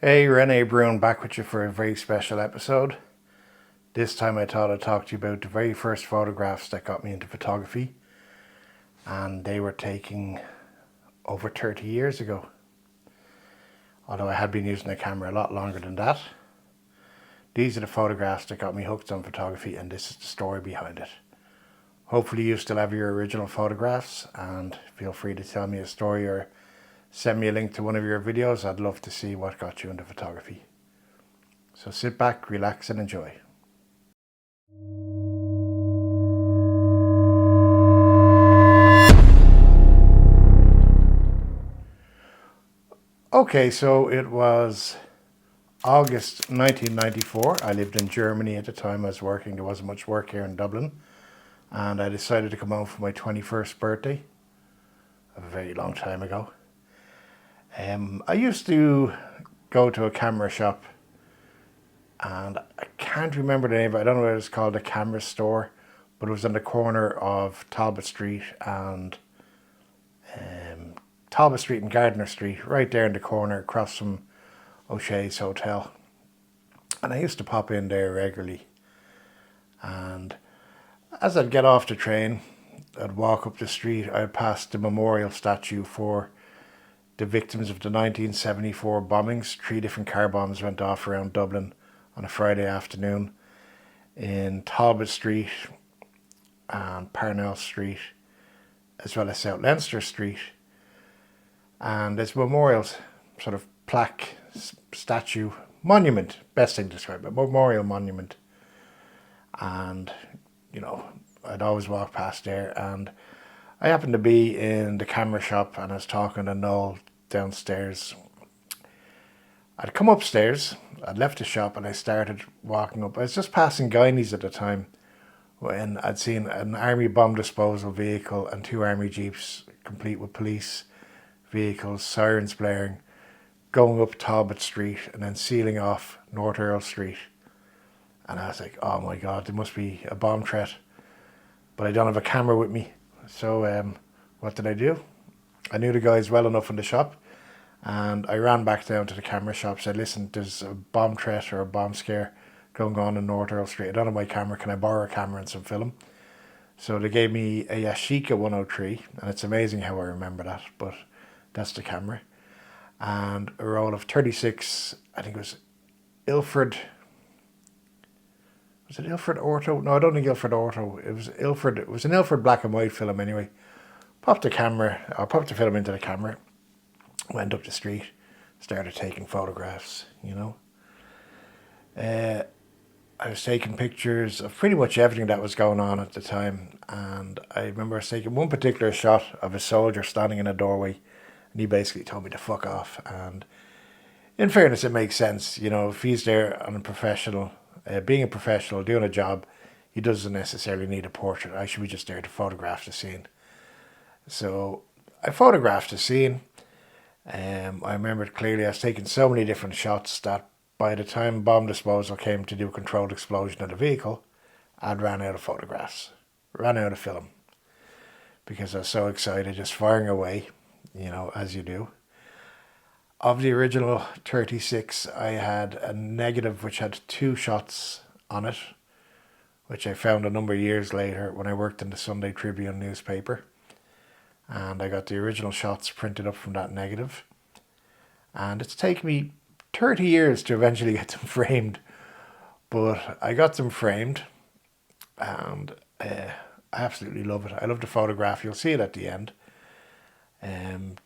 Hey, Rene Bruin back with you for a very special episode. This time I thought I'd talk to you about the very first photographs that got me into photography, and they were taken over 30 years ago. Although I had been using a camera a lot longer than that. These are the photographs that got me hooked on photography, and this is the story behind it. Hopefully you still have your original photographs, and feel free to tell me a story or send me a link to one of your videos. I'd love to see what got you into photography. So sit back, relax and enjoy. Okay, so it was August 1994. I lived in Germany at the time. I was working. There wasn't much work here in Dublin. And I decided to come home for my 21st birthday, a very long time ago. I used to go to a camera shop, and I can't remember the name, but I don't know what it's called, a camera store, but it was on the corner of Talbot Street and Gardner Street, right there in the corner across from O'Shea's Hotel. And I used to pop in there regularly. And as I'd get off the train, I'd walk up the street, I'd pass the memorial statue for the victims of the 1974 bombings. 3 different car bombs went off around Dublin on a Friday afternoon in Talbot Street and Parnell Street, as well as South Leinster Street. And there's memorials, sort of plaque, statue, monument, best thing to describe it, memorial monument. And, you know, I'd always walk past there, and I happened to be in the camera shop and I was talking to Noel downstairs. I'd come upstairs, I'd left the shop and I started walking up. I was just passing Guineas at the time when I'd seen an army bomb disposal vehicle and 2 army jeeps complete with police vehicles, sirens blaring, going up Talbot Street and then sealing off North Earl Street. And I was like, oh my God, there must be a bomb threat. But I don't have a camera with me. So what did I do? I knew the guys well enough in the shop, and I ran back down to the camera shop, said, listen, there's a bomb threat or a bomb scare going on in North Earl Street. I don't have my camera. Can I borrow a camera and some film? So they gave me a Yashica 103, and it's amazing how I remember that, but that's the camera. And a roll of 36, I think it was Ilford. Was it Ilford Orto? No, I don't think Ilford Orto. It was Ilford. It was an Ilford black and white film anyway. Popped the film into the camera, went up the street, started taking photographs, you know. I was taking pictures of pretty much everything that was going on at the time. And I remember I was taking one particular shot of a soldier standing in a doorway, and he basically told me to fuck off. And in fairness, it makes sense. You know, if he's there on a professional, being a professional, doing a job, he doesn't necessarily need a portrait. I should be just there to photograph the scene. So I photographed the scene. I remember it clearly. I was taking so many different shots that by the time bomb disposal came to do a controlled explosion of the vehicle, I'd ran out of photographs, ran out of film, because I was so excited, just firing away, you know, as you do. Of the original 36, I had a negative which had 2 shots on it, which I found a number of years later when I worked in the Sunday Tribune newspaper. And I got the original shots printed up from that negative. And it's taken me 30 years to eventually get them framed. But I got them framed, and I absolutely love it. I love the photograph. You'll see it at the end.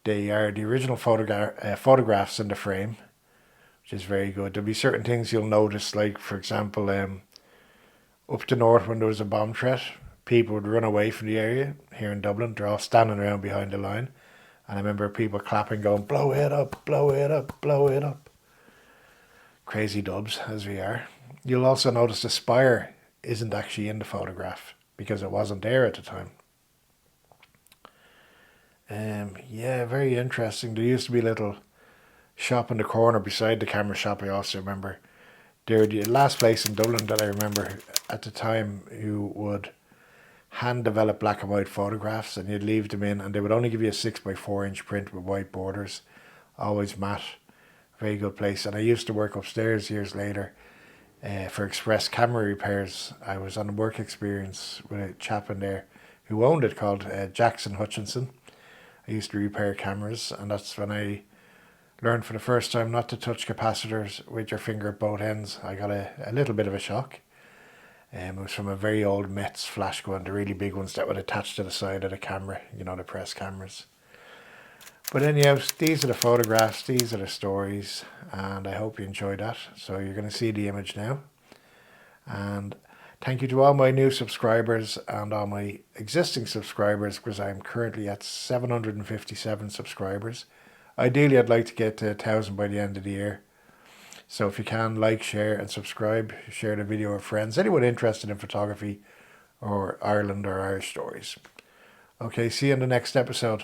They are the original photographs in the frame, which is very good. There'll be certain things you'll notice, like, for example, up the north when there was a bomb threat, people would run away from the area here in Dublin. They're all standing around behind the line. And I remember people clapping, going, blow it up, blow it up, blow it up. Crazy dubs, as we are. You'll also notice the spire isn't actually in the photograph because it wasn't there at the time. Yeah, very interesting. There used to be a little shop in the corner beside the camera shop, I also remember. They're the last place in Dublin that I remember at the time who would hand develop black and white photographs, and you'd leave them in, and they would only give you a 6x4 inch print with white borders, always matte, very good place. And I used to work upstairs years later for express camera repairs. I was on a work experience with a chap in there who owned it called Jackson Hutchinson. I used to repair cameras, and that's when I learned for the first time not to touch capacitors with your finger at both ends. I got a little bit of a shock. It was from a very old Metz flash gun, the really big ones that would attach to the side of the camera, you know, the press cameras. But anyhow, these are the photographs, these are the stories, and I hope you enjoyed that. So you're going to see the image now. And thank you to all my new subscribers and all my existing subscribers, because I'm currently at 757 subscribers. Ideally, I'd like to get to 1,000 by the end of the year. So if you can, like, share and subscribe, share the video with friends, anyone interested in photography or Ireland or Irish stories. Okay, see you in the next episode.